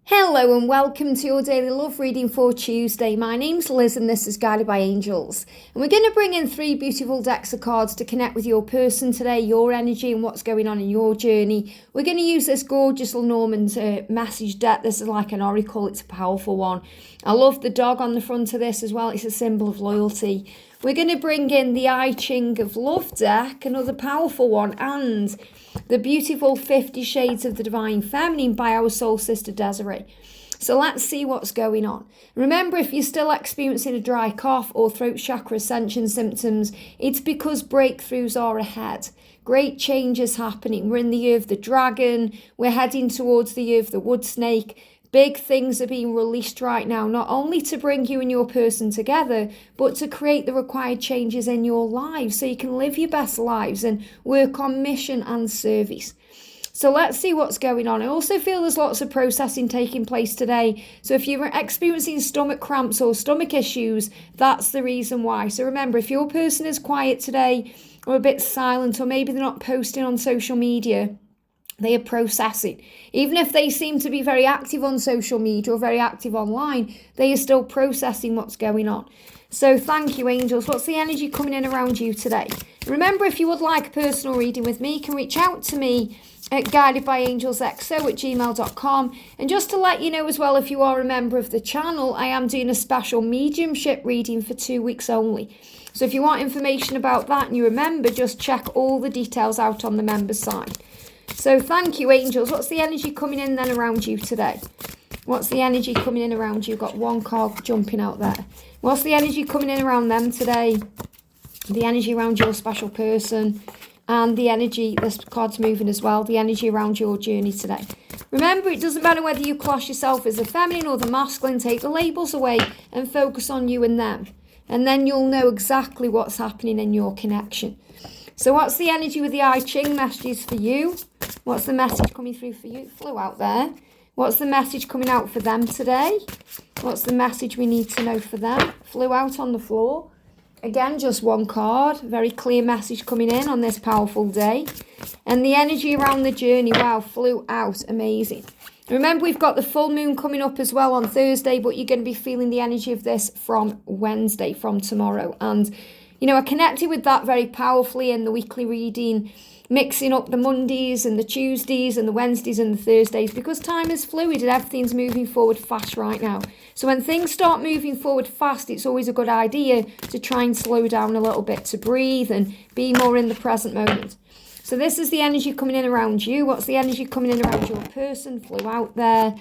Hello and welcome to your daily love reading for Tuesday. My name's Liz and this is Guided by Angels. And we're going to bring in 3 beautiful decks of cards to connect with your person today, your energy and what's going on in your journey. We're going to use this gorgeous Lenormand message deck. This is like an oracle. It's a powerful one. I love the dog on the front of this as well. It's a symbol of loyalty. We're going to bring in the Ching of Love deck, another powerful one, and the beautiful 50 Shades of the Divine Feminine by our soul sister Desiree. So let's see what's going on. Remember, if you're still experiencing a dry cough or throat chakra ascension symptoms, it's because breakthroughs are ahead. Great changes happening. We're in the year of the dragon. We're heading towards the year of the wood snake. Big things are being released right now, not only to bring you and your person together, but to create the required changes in your lives so you can live your best lives and work on mission and service. So let's see what's going on. I also feel there's lots of processing taking place today. So if you're experiencing stomach cramps or stomach issues, that's the reason why. So remember, if your person is quiet today or a bit silent, or maybe they're not posting on social media, they are processing. Even if they seem to be very active on social media or very active online, they are still processing what's going on. So thank you, angels. What's the energy coming in around you today? Remember, if you would like a personal reading with me, you can reach out to me at guidedbyangelsxo@gmail.com. And just to let you know as well, if you are a member of the channel, I am doing a special mediumship reading for 2 weeks only. So if you want information about that and you remember, just check all the details out on the members side. So thank you, angels. What's the energy coming in then around you today? What's the energy coming in around you? Got one card jumping out there. What's the energy coming in around them today? The energy around your special person. And the energy, this card's moving as well, the energy around your journey today. Remember, it doesn't matter whether you class yourself as the feminine or the masculine. Take the labels away and focus on you and them. And then you'll know exactly what's happening in your connection. So what's the energy with the Ching messages for you? What's the message coming through for you? It flew out there. What's the message coming out for them today? What's the message we need to know for them? Flew out on the floor. Again, just one card. Very clear message coming in on this powerful day. And the energy around the journey, wow, flew out. Amazing. Remember, we've got the full moon coming up as well on Thursday, but you're going to be feeling the energy of this from Wednesday, from tomorrow. And you know, I connected with that very powerfully in the weekly reading, mixing up the Mondays and the Tuesdays and the Wednesdays and the Thursdays, because time is fluid and everything's moving forward fast right now. So when things start moving forward fast, it's always a good idea to try and slow down a little bit, to breathe and be more in the present moment. So this is the energy coming in around you. What's the energy coming in around your person? Flew out there.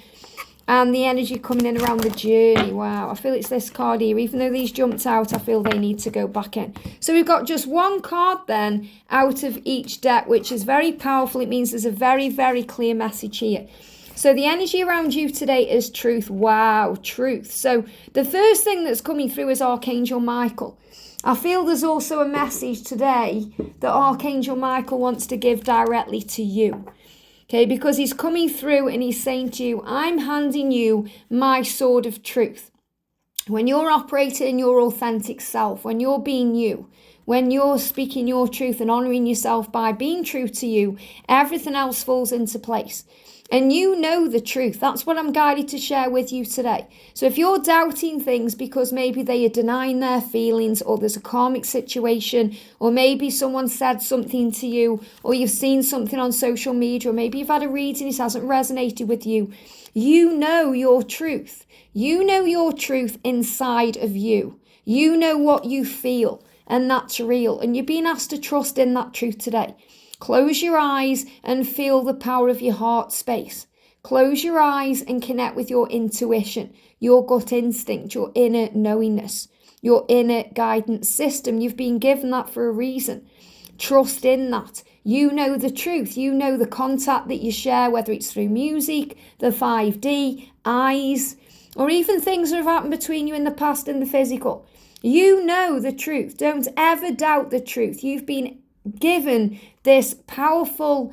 And the energy coming in around the journey. Wow, I feel it's this card here. Even though these jumped out, I feel they need to go back in. So we've got just one card then out of each deck, which is very powerful. It means there's a very, very clear message here. So the energy around you today is truth. Wow, truth. So the first thing that's coming through is Archangel Michael. I feel there's also a message today that Archangel Michael wants to give directly to you. Okay, because he's coming through and he's saying to you, I'm handing you my sword of truth. When you're operating in your authentic self, when you're being you, when you're speaking your truth and honoring yourself by being true to you, everything else falls into place. And you know the truth. That's what I'm guided to share with you today. So if you're doubting things because maybe they are denying their feelings, or there's a karmic situation, or maybe someone said something to you, or you've seen something on social media, or maybe you've had a reading, it hasn't resonated with you, you know your truth. You know your truth inside of you. You know what you feel, and that's real. And you're being asked to trust in that truth today. Close your eyes and feel the power of your heart space. Close your eyes and connect with your intuition, your gut instinct, your inner knowingness, your inner guidance system. You've been given that for a reason. Trust in that. You know the truth. You know the contact that you share, whether it's through music, the 5D, eyes, or even things that have happened between you in the past and the physical. You know the truth. Don't ever doubt the truth. You've been given this powerful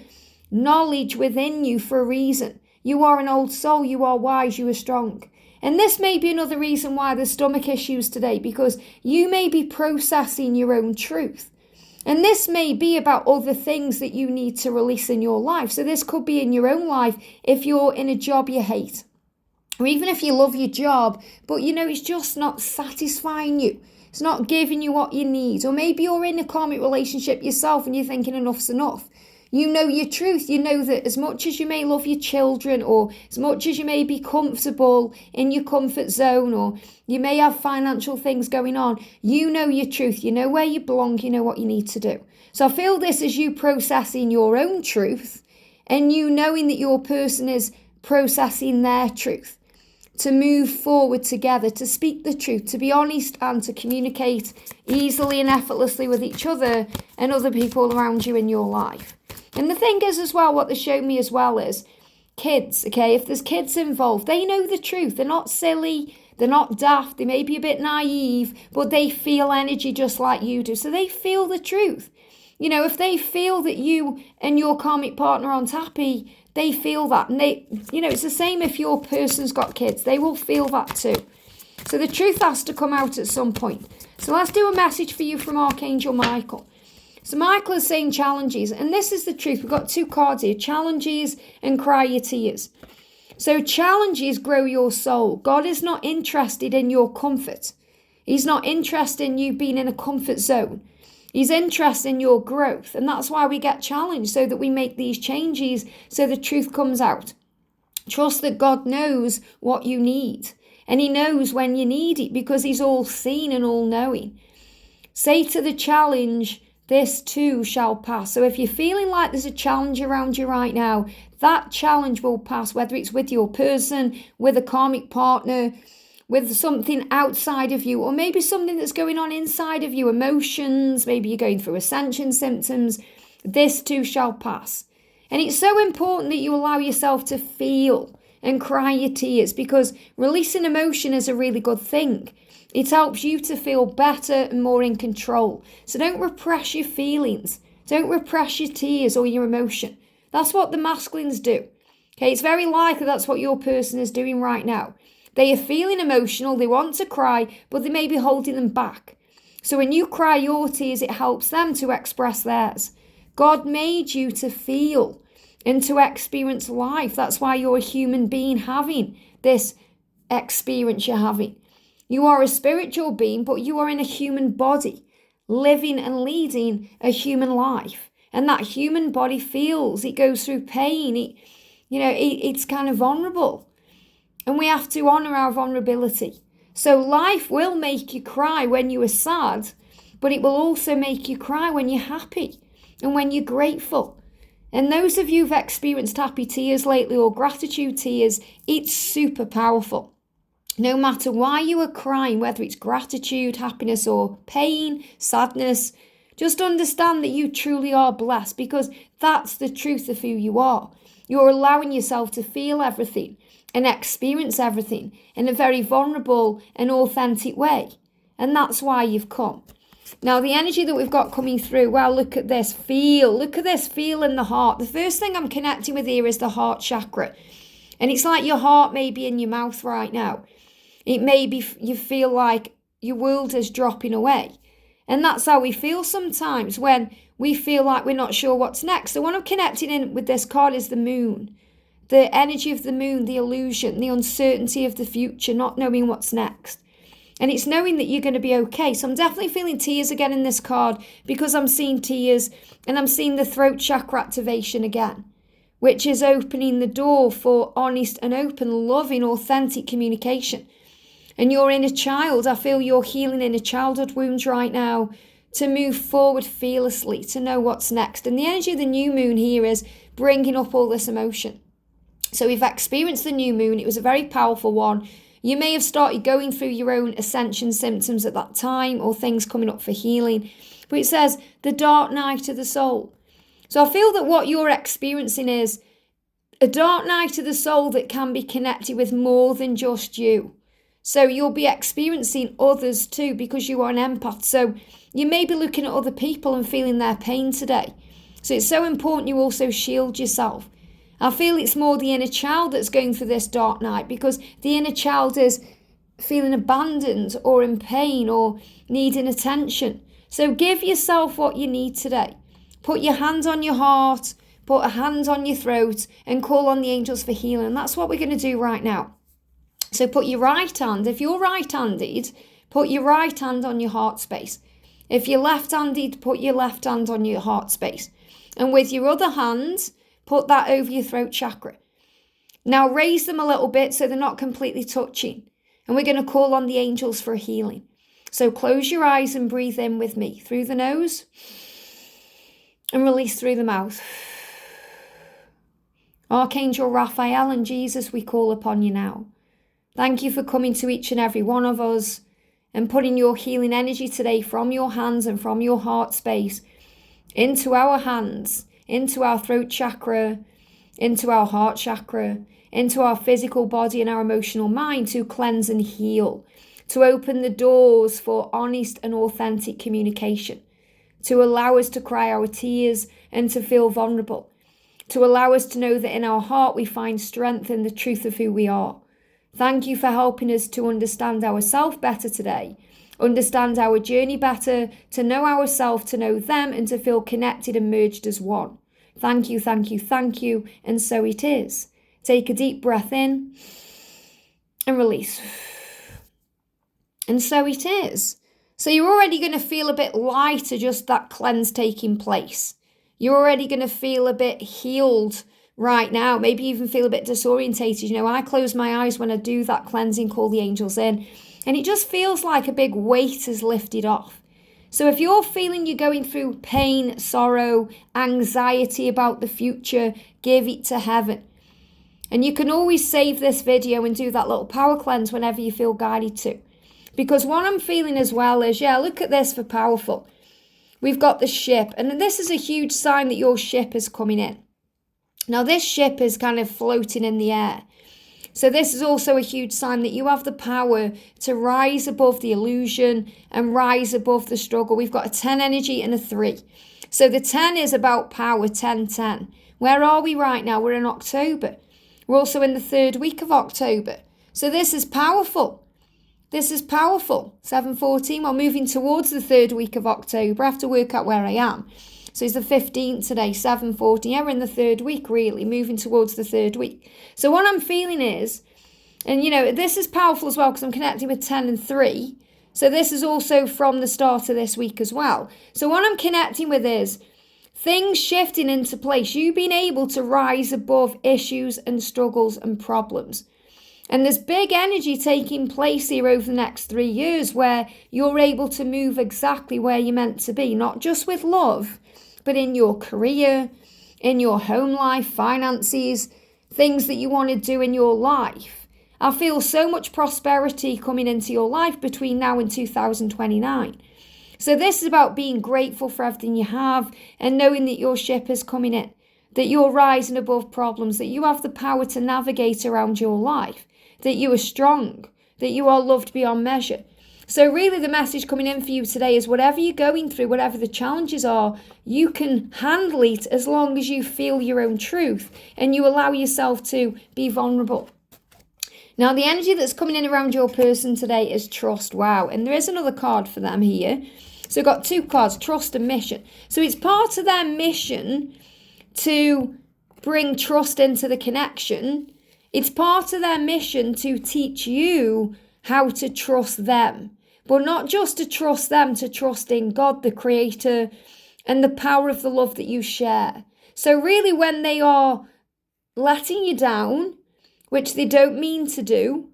knowledge within you for a reason. You are an old soul. You are wise. You are strong. And this may be another reason why there's stomach issues today, because you may be processing your own truth. And this may be about other things that you need to release in your life. So this could be in your own life if you're in a job you hate. Or even if you love your job, but it's just not satisfying you. It's not giving you what you need. Or maybe you're in a karmic relationship yourself and you're thinking enough's enough. You know your truth. You know that as much as you may love your children, or as much as you may be comfortable in your comfort zone, or you may have financial things going on, you know your truth. You know where you belong. You know what you need to do. So I feel this is you processing your own truth, and you knowing that your person is processing their truth, to move forward together, to speak the truth, to be honest, and to communicate easily and effortlessly with each other and other people around you in your life. And the thing is as well, what they show me as well is kids, okay? If there's kids involved, they know the truth. They're not silly. They're not daft. They may be a bit naive, but they feel energy just like you do. So they feel the truth. If they feel that you and your karmic partner aren't happy, they feel that. And it's the same if your person's got kids. They will feel that too. So the truth has to come out at some point. So let's do a message for you from Archangel Michael. So Michael is saying challenges. And this is the truth. We've got 2 cards here. Challenges and cry your tears. So challenges grow your soul. God is not interested in your comfort. He's not interested in you being in a comfort zone. He's interested in your growth. And that's why we get challenged, so that we make these changes, so the truth comes out. Trust that God knows what you need. And he knows when you need it, because he's all seen and all knowing. Say to the challenge, this too shall pass. So if you're feeling like there's a challenge around you right now, that challenge will pass, whether it's with your person, with a karmic partner, with something outside of you, or maybe something that's going on inside of you, emotions, maybe you're going through ascension symptoms. This too shall pass. And it's so important that you allow yourself to feel and cry your tears, because releasing emotion is a really good thing. It helps you to feel better and more in control. So don't repress your feelings. Don't repress your tears or your emotion. That's what the masculines do. Okay, it's very likely that's what your person is doing right now. They are feeling emotional, they want to cry, but they may be holding them back. So when you cry your tears, it helps them to express theirs. God made you to feel and to experience life. That's why you're a human being having this experience you're having. You are a spiritual being, but you are in a human body, living and leading a human life. And that human body feels, it goes through pain, it's kind of vulnerable. And we have to honour our vulnerability. So life will make you cry when you are sad, but it will also make you cry when you're happy and when you're grateful. And those of you who've experienced happy tears lately, or gratitude tears, it's super powerful. No matter why you are crying, whether it's gratitude, happiness, or pain, sadness, just understand that you truly are blessed, because that's the truth of who you are. You're allowing yourself to feel everything and experience everything in a very vulnerable and authentic way. And that's why you've come. Now, the energy that we've got coming through, well, look at this, feel. Look at this, feel in the heart. The first thing I'm connecting with here is the heart chakra. And it's like your heart may be in your mouth right now. It may be you feel like your world is dropping away. And that's how we feel sometimes, when we feel like we're not sure what's next. So what I'm connecting in with this card is the moon. The energy of the moon, the illusion, the uncertainty of the future, not knowing what's next. And it's knowing that you're going to be okay. So I'm definitely feeling tears again in this card, because I'm seeing tears, and I'm seeing the throat chakra activation again, which is opening the door for honest and open, loving, authentic communication. And your inner child, I feel you're healing inner childhood wounds right now, to move forward fearlessly, to know what's next. And the energy of the new moon here is bringing up all this emotion. So we've experienced the new moon. It was a very powerful one. You may have started going through your own ascension symptoms at that time, or things coming up for healing. But it says the dark night of the soul. So I feel that what you're experiencing is a dark night of the soul that can be connected with more than just you. So you'll be experiencing others too, because you are an empath. So you may be looking at other people and feeling their pain today. So it's so important you also shield yourself. I feel it's more the inner child that's going through this dark night, because the inner child is feeling abandoned or in pain or needing attention. So give yourself what you need today. Put your hands on your heart, put a hand on your throat, and call on the angels for healing. And that's what we're going to do right now. So put your right hand, if you're right-handed, put your right hand on your heart space. If you're left-handed, put your left hand on your heart space. And with your other hand, put that over your throat chakra. Now raise them a little bit so they're not completely touching. And we're going to call on the angels for a healing. So close your eyes and breathe in with me through the nose and release through the mouth. Archangel Raphael and Jesus, we call upon you now. Thank you for coming to each and every one of us and putting your healing energy today from your hands and from your heart space into our hands, into our throat chakra, into our heart chakra, into our physical body and our emotional mind to cleanse and heal, to open the doors for honest and authentic communication, to allow us to cry our tears and to feel vulnerable, to allow us to know that in our heart we find strength in the truth of who we are. Thank you for helping us to understand ourselves better today, understand our journey better, to know ourselves, to know them, and to feel connected and merged as one. Thank you, thank you, thank you, and so it is. Take a deep breath in and release. And so it is. So you're already going to feel a bit lighter, just that cleanse taking place. You're already going to feel a bit healed right now, maybe even feel a bit disorientated. You know, I close my eyes when I do that cleansing, call the angels in, and it just feels like a big weight is lifted off. So if you're feeling you're going through pain, sorrow, anxiety about the future, give it to heaven. And you can always save this video and do that little power cleanse whenever you feel guided to. Because what I'm feeling as well is, look at this for powerful. We've got the ship, and this is a huge sign that your ship is coming in. Now this ship is kind of floating in the air. So this is also a huge sign that you have the power to rise above the illusion and rise above the struggle. We've got a 10 energy and a 3. So the 10 is about power, 10-10. Where are we right now? We're in October. We're also in the 3rd week of October. So this is powerful. This is powerful. 7:14. We're moving towards the 3rd week of October. I have to work out where I am. So it's the 15th today, 7:14. Yeah, we're in the 3rd week, really, moving towards the 3rd week. So what I'm feeling is, and you know, this is powerful as well because I'm connecting with 10 and 3. So this is also from the start of this week as well. So what I'm connecting with is things shifting into place. You being able to rise above issues and struggles and problems. And there's big energy taking place here over the next 3 years where you're able to move exactly where you're meant to be, not just with love, but in your career, in your home life, finances, things that you want to do in your life. I feel so much prosperity coming into your life between now and 2029. So this is about being grateful for everything you have and knowing that your ship is coming in, that you're rising above problems, that you have the power to navigate around your life, that you are strong, that you are loved beyond measure. So really the message coming in for you today is whatever you're going through, whatever the challenges are, you can handle it as long as you feel your own truth and you allow yourself to be vulnerable. Now the energy that's coming in around your person today is trust. Wow. And there is another card for them here. So we've got 2 cards, trust and mission. So it's part of their mission to bring trust into the connection. It's part of their mission to teach you how to trust them, but not just to trust them, to trust in God, the Creator, and the power of the love that you share. So really when they are letting you down, which they don't mean to do,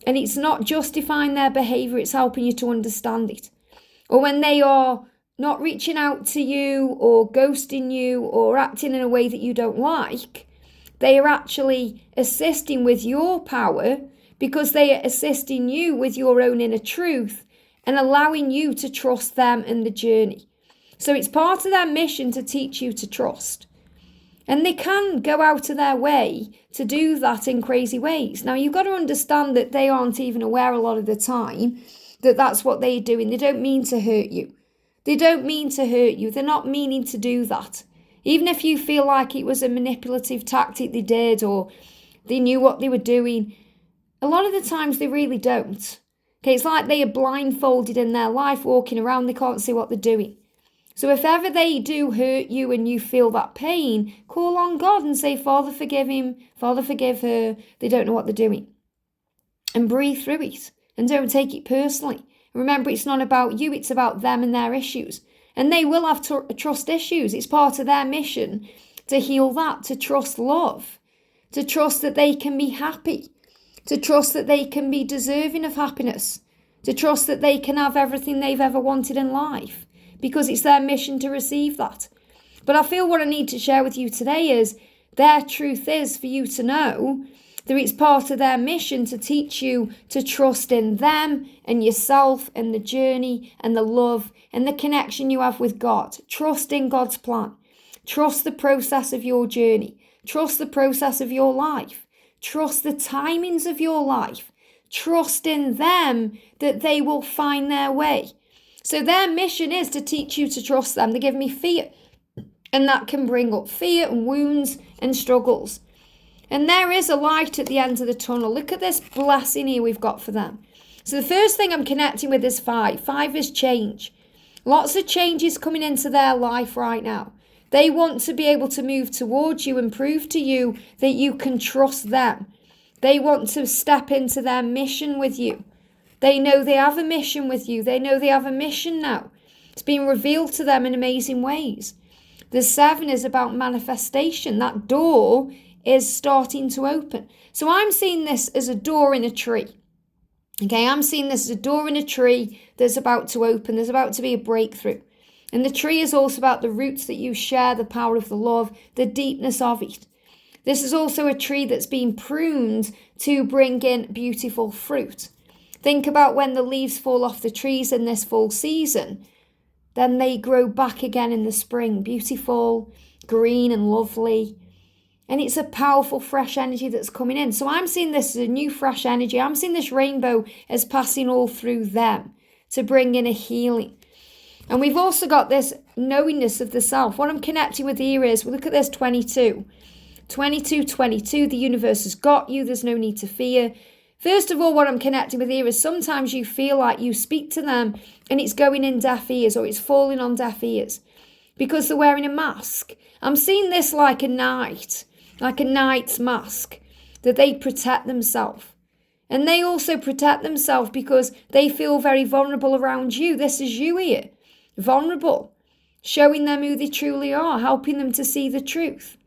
and it's not justifying their behavior, it's helping you to understand it. Or when they are not reaching out to you or ghosting you or acting in a way that you don't like, they are actually assisting with your power because they are assisting you with your own inner truth and allowing you to trust them in the journey. So it's part of their mission to teach you to trust. And they can go out of their way to do that in crazy ways. Now, you've got to understand that they aren't even aware a lot of the time that that's what they're doing. They don't mean to hurt you. They don't mean to hurt you. They're not meaning to do that. Even if you feel like it was a manipulative tactic they did or they knew what they were doing, a lot of the times they really don't. Okay, it's like they are blindfolded in their life, walking around, they can't see what they're doing. So if ever they do hurt you and you feel that pain, call on God and say, Father, forgive him, Father, forgive her. They don't know what they're doing. and breathe through it. And don't take it personally. Remember, it's not about you, it's about them and their issues. And they will have trust issues. It's part of their mission to heal that, to trust love, to trust that they can be happy, to trust that they can be deserving of happiness, to trust that they can have everything they've ever wanted in life, because it's their mission to receive that. But I feel what I need to share with you today is their truth is for you to know that it's part of their mission to teach you to trust in them and yourself and the journey and the love and the connection you have with God. Trust in God's plan. Trust the process of your journey. Trust the process of your life. Trust the timings of your life. Trust in them that they will find their way. So their mission is to teach you to trust them. They give me fear. And that can bring up fear and wounds and struggles. And there is a light at the end of the tunnel. Look at this blessing here we've got for them. So the first thing I'm connecting with is 5. 5 is change. Lots of changes coming into their life right now. They want to be able to move towards you and prove to you that you can trust them. They want to step into their mission with you. They know they have a mission with you. They know they have a mission now. It's being revealed to them in amazing ways. The 7 is about manifestation. That door is starting to open. So I'm seeing this as a door in a tree. Okay, I'm seeing this as a door in a tree that's about to open. There's about to be a breakthrough. And the tree is also about the roots that you share, the power of the love, the deepness of it. This is also a tree that's been pruned to bring in beautiful fruit. Think about when the leaves fall off the trees in this fall season. Then they grow back again in the spring, beautiful, green and lovely. And it's a powerful, fresh energy that's coming in. So I'm seeing this as a new, fresh energy. I'm seeing this rainbow as passing all through them to bring in a healing. And we've also got this knowingness of the self. What I'm connecting with here is, look at this 22. 22, the universe has got you. There's no need to fear. First of all, what I'm connecting with here is sometimes you feel like you speak to them and it's going in deaf ears or it's falling on deaf ears because they're wearing a mask. I'm seeing this like a knight. Like a knight's mask, that they protect themselves. And they also protect themselves because they feel very vulnerable around you. This is you here, vulnerable, showing them who they truly are, helping them to see the truth.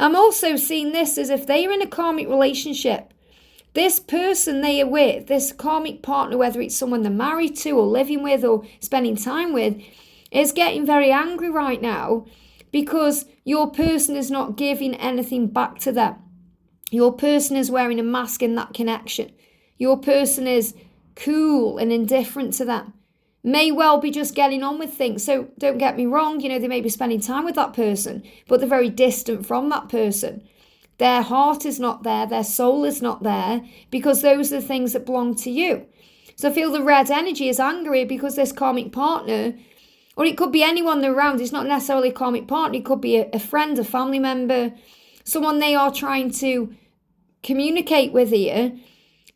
I'm also seeing this as if they are in a karmic relationship. This person they are with, this karmic partner, whether it's someone they're married to or living with or spending time with, is getting very angry right now because your person is not giving anything back to them. Your person is wearing a mask in that connection. Your person is cool and indifferent to them. May well be just getting on with things. So don't get me wrong, they may be spending time with that person, but they're very distant from that person. Their heart is not there, their soul is not there, because those are the things that belong to you. So I feel the red energy is angry because this karmic partner, or it could be anyone they're around. It's not necessarily a karmic partner. It could be a friend, a family member, someone they are trying to communicate with here.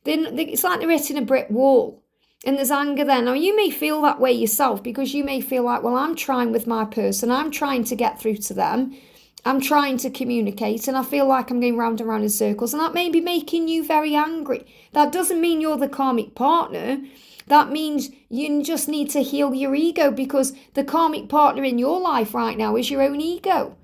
Then it's like they're hitting a brick wall and there's anger there. Now, you may feel that way yourself because you may feel like, well, I'm trying with my person. I'm trying to get through to them. I'm trying to communicate and I feel like I'm going round and round in circles. And that may be making you very angry. That doesn't mean you're the karmic partner. That means you just need to heal your ego because the karmic partner in your life right now is your own ego.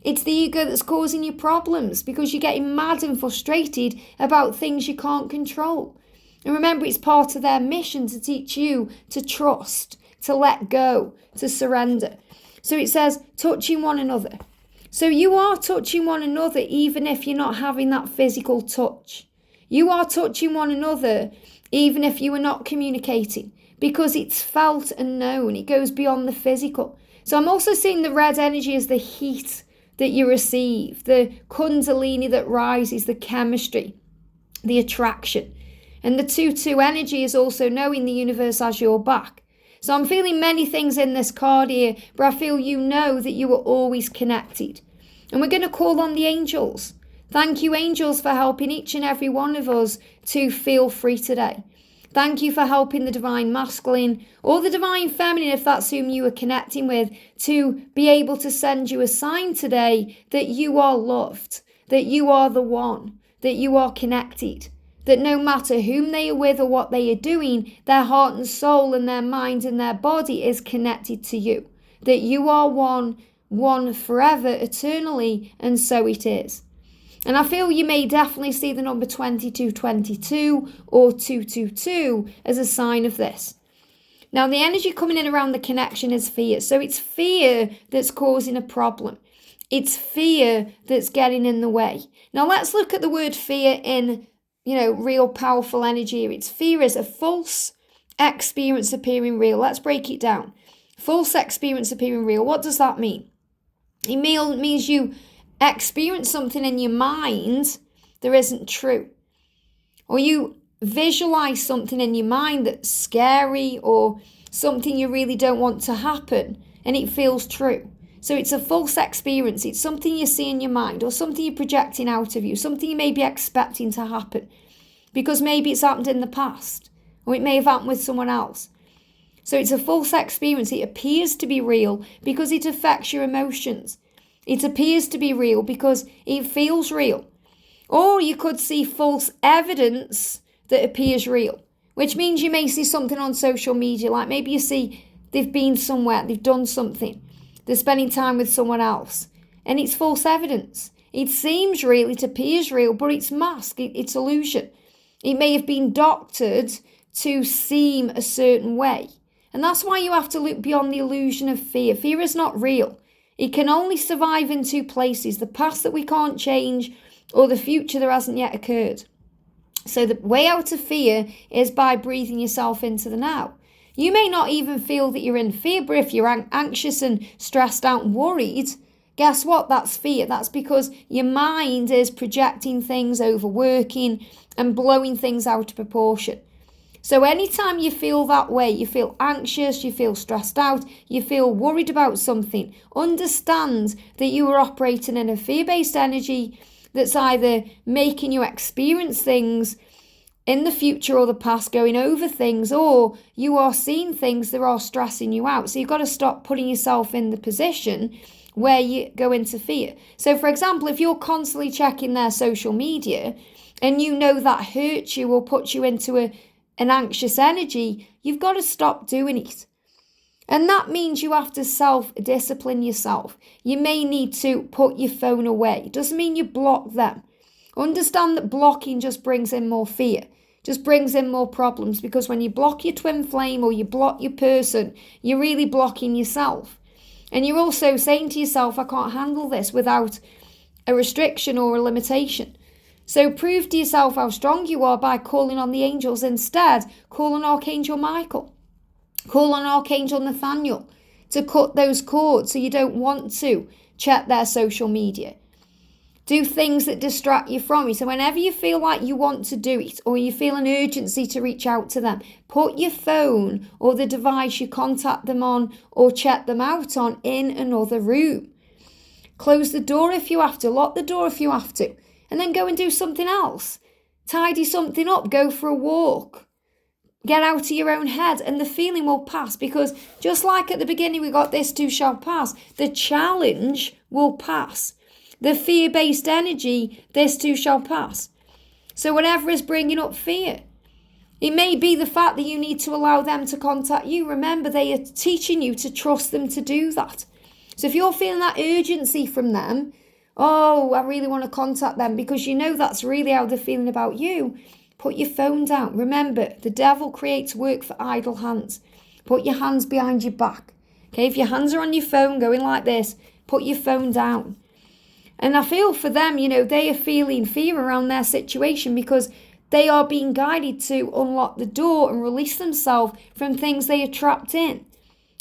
It's the ego that's causing you problems because you're getting mad and frustrated about things you can't control. And remember, it's part of their mission to teach you to trust, to let go, to surrender. So it says, touching one another. So you are touching one another even if you're not having that physical touch. You are touching one another even if you are not communicating, because it's felt and known. It goes beyond the physical. So I'm also seeing the red energy as the heat that you receive, the kundalini that rises, the chemistry, the attraction. And the 2-2 energy is also knowing the universe has your back. So I'm feeling many things in this card here, but I feel you know that you are always connected. And we're going to call on the angels. Thank you, angels, for helping each and every one of us to feel free today. Thank you for helping the divine masculine or the divine feminine, if that's whom you are connecting with, to be able to send you a sign today that you are loved, that you are the one, that you are connected, that no matter whom they are with or what they are doing, their heart and soul and their mind and their body is connected to you. That you are one forever, eternally, and so it is. And I feel you may definitely see the number 2222 or 222 as a sign of this. Now, the energy coming in around the connection is fear. So it's fear that's causing a problem. It's fear that's getting in the way. Now, let's look at the word fear in, real powerful energy. It's fear is a false experience appearing real. Let's break it down. False experience appearing real. What does that mean? It means you experience something in your mind that isn't true. Or you visualize something in your mind that's scary or something you really don't want to happen and it feels true. So it's a false experience. It's something you see in your mind or something you're projecting out of you, something you may be expecting to happen because maybe it's happened in the past or it may have happened with someone else. So it's a false experience. It appears to be real because it affects your emotions. It appears to be real because it feels real. Or you could see false evidence that appears real, which means you may see something on social media, like maybe you see they've been somewhere, they've done something, they're spending time with someone else, and it's false evidence. It seems real, it appears real, but it's masked, it's illusion. It may have been doctored to seem a certain way. And that's why you have to look beyond the illusion of fear. Fear is not real. It can only survive in two places, the past that we can't change or the future that hasn't yet occurred. So the way out of fear is by breathing yourself into the now. You may not even feel that you're in fear, but if you're anxious and stressed out and worried, guess what? That's fear. That's because your mind is projecting things, overworking and blowing things out of proportion. So anytime you feel that way, you feel anxious, you feel stressed out, you feel worried about something, understand that you are operating in a fear-based energy that's either making you experience things in the future or the past, going over things, or you are seeing things that are stressing you out. So you've got to stop putting yourself in the position where you go into fear. So for example, if you're constantly checking their social media and you know that hurts you or puts you into an anxious energy, you've got to stop doing it. And that means you have to self-discipline yourself. You may need to put your phone away. It doesn't mean you block them. Understand that blocking just brings in more fear, just brings in more problems, because when you block your twin flame or you block your person, you're really blocking yourself. And you're also saying to yourself, I can't handle this without a restriction or a limitation. So prove to yourself how strong you are by calling on the angels instead. Call on Archangel Michael. Call on Archangel Nathaniel to cut those cords so you don't want to check their social media. Do things that distract you from it. So whenever you feel like you want to do it or you feel an urgency to reach out to them, put your phone or the device you contact them on or check them out on in another room. Close the door if you have to. Lock the door if you have to. And then go and do something else. Tidy something up. Go for a walk. Get out of your own head and the feeling will pass, because just like at the beginning we got this too shall pass, the challenge will pass. The fear-based energy, this too shall pass. So whatever is bringing up fear, it may be the fact that you need to allow them to contact you. Remember, they are teaching you to trust them to do that. So if you're feeling that urgency from them, oh, I really want to contact them, because you know that's really how they're feeling about you, put your phone down. Remember, the devil creates work for idle hands. Put your hands behind your back. Okay, if your hands are on your phone going like this, put your phone down. And I feel for them, they are feeling fear around their situation because they are being guided to unlock the door and release themselves from things they are trapped in.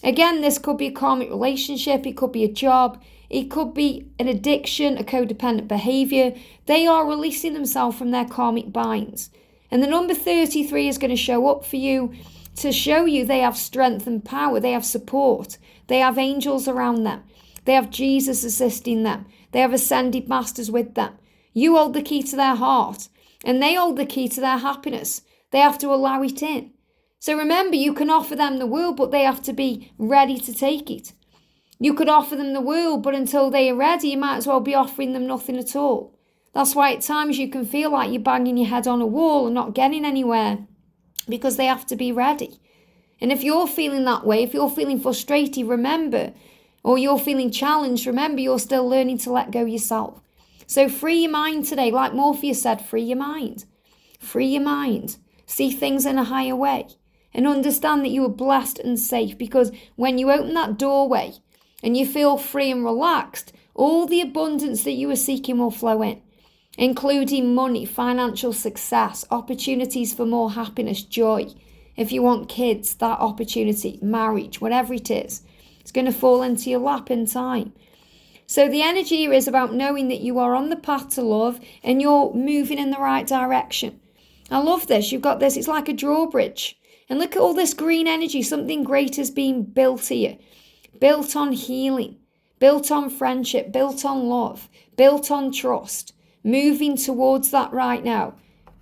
Again, this could be a karmic relationship, it could be a job, it could be an addiction, a codependent behavior. They are releasing themselves from their karmic binds. And the number 33 is going to show up for you to show you they have strength and power. They have support. They have angels around them. They have Jesus assisting them. They have ascended masters with them. You hold the key to their heart and they hold the key to their happiness. They have to allow it in. So remember, you can offer them the world, but they have to be ready to take it. You could offer them the world, but until they are ready, you might as well be offering them nothing at all. That's why at times you can feel like you're banging your head on a wall and not getting anywhere, because they have to be ready. And if you're feeling that way, if you're feeling frustrated, remember, or you're feeling challenged, remember you're still learning to let go yourself. So free your mind today. Like Morpheus said, free your mind. Free your mind. See things in a higher way. And understand that you are blessed and safe, because when you open that doorway and you feel free and relaxed, all the abundance that you are seeking will flow in, including money, financial success, opportunities for more happiness, joy. If you want kids, that opportunity, marriage, whatever it is, it's going to fall into your lap in time. So the energy here is about knowing that you are on the path to love and you're moving in the right direction. I love this. You've got this. It's like a drawbridge. And look at all this green energy. Something great is being built here. Built on healing, built on friendship, built on love, built on trust. Moving towards that right now.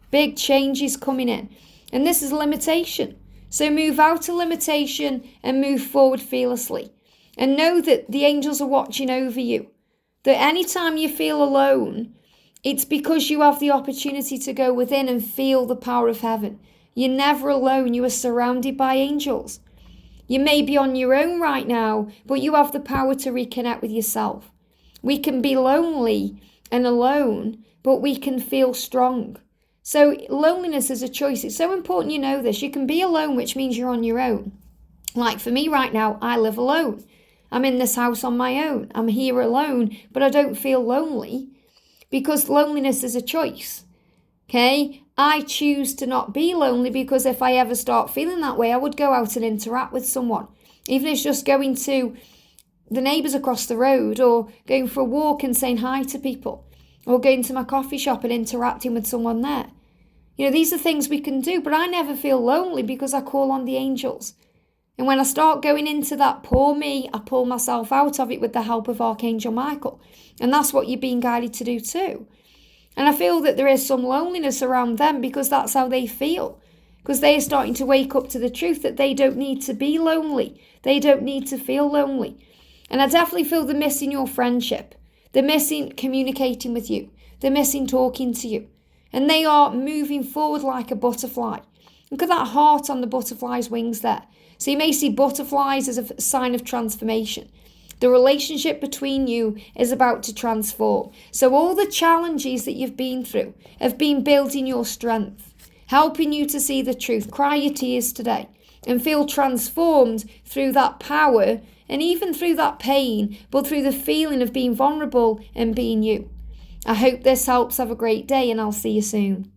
Big changes coming in. And this is limitation. So move out of limitation and move forward fearlessly. And know that the angels are watching over you. That anytime you feel alone, it's because you have the opportunity to go within and feel the power of heaven. You're never alone. You are surrounded by angels. You may be on your own right now, but you have the power to reconnect with yourself. We can be lonely and alone, but we can feel strong. So loneliness is a choice. It's so important you know this. You can be alone, which means you're on your own. Like for me right now, I live alone. I'm in this house on my own. I'm here alone, but I don't feel lonely because loneliness is a choice. Okay? I choose to not be lonely, because if I ever start feeling that way, I would go out and interact with someone. Even if it's just going to the neighbours across the road, or going for a walk and saying hi to people, or going to my coffee shop and interacting with someone there. You know, these are things we can do, but I never feel lonely because I call on the angels. And when I start going into that poor me, I pull myself out of it with the help of Archangel Michael. And that's what you're being guided to do too. And I feel that there is some loneliness around them because that's how they feel. Because they are starting to wake up to the truth that they don't need to be lonely. They don't need to feel lonely. And I definitely feel they're missing your friendship. They're missing communicating with you. They're missing talking to you. And they are moving forward like a butterfly. Look at that heart on the butterfly's wings there. So you may see butterflies as a sign of transformation. The relationship between you is about to transform. So all the challenges that you've been through have been building your strength, helping you to see the truth. Cry your tears today and feel transformed through that power, and even through that pain, but through the feeling of being vulnerable and being you. I hope this helps. Have a great day, and I'll see you soon.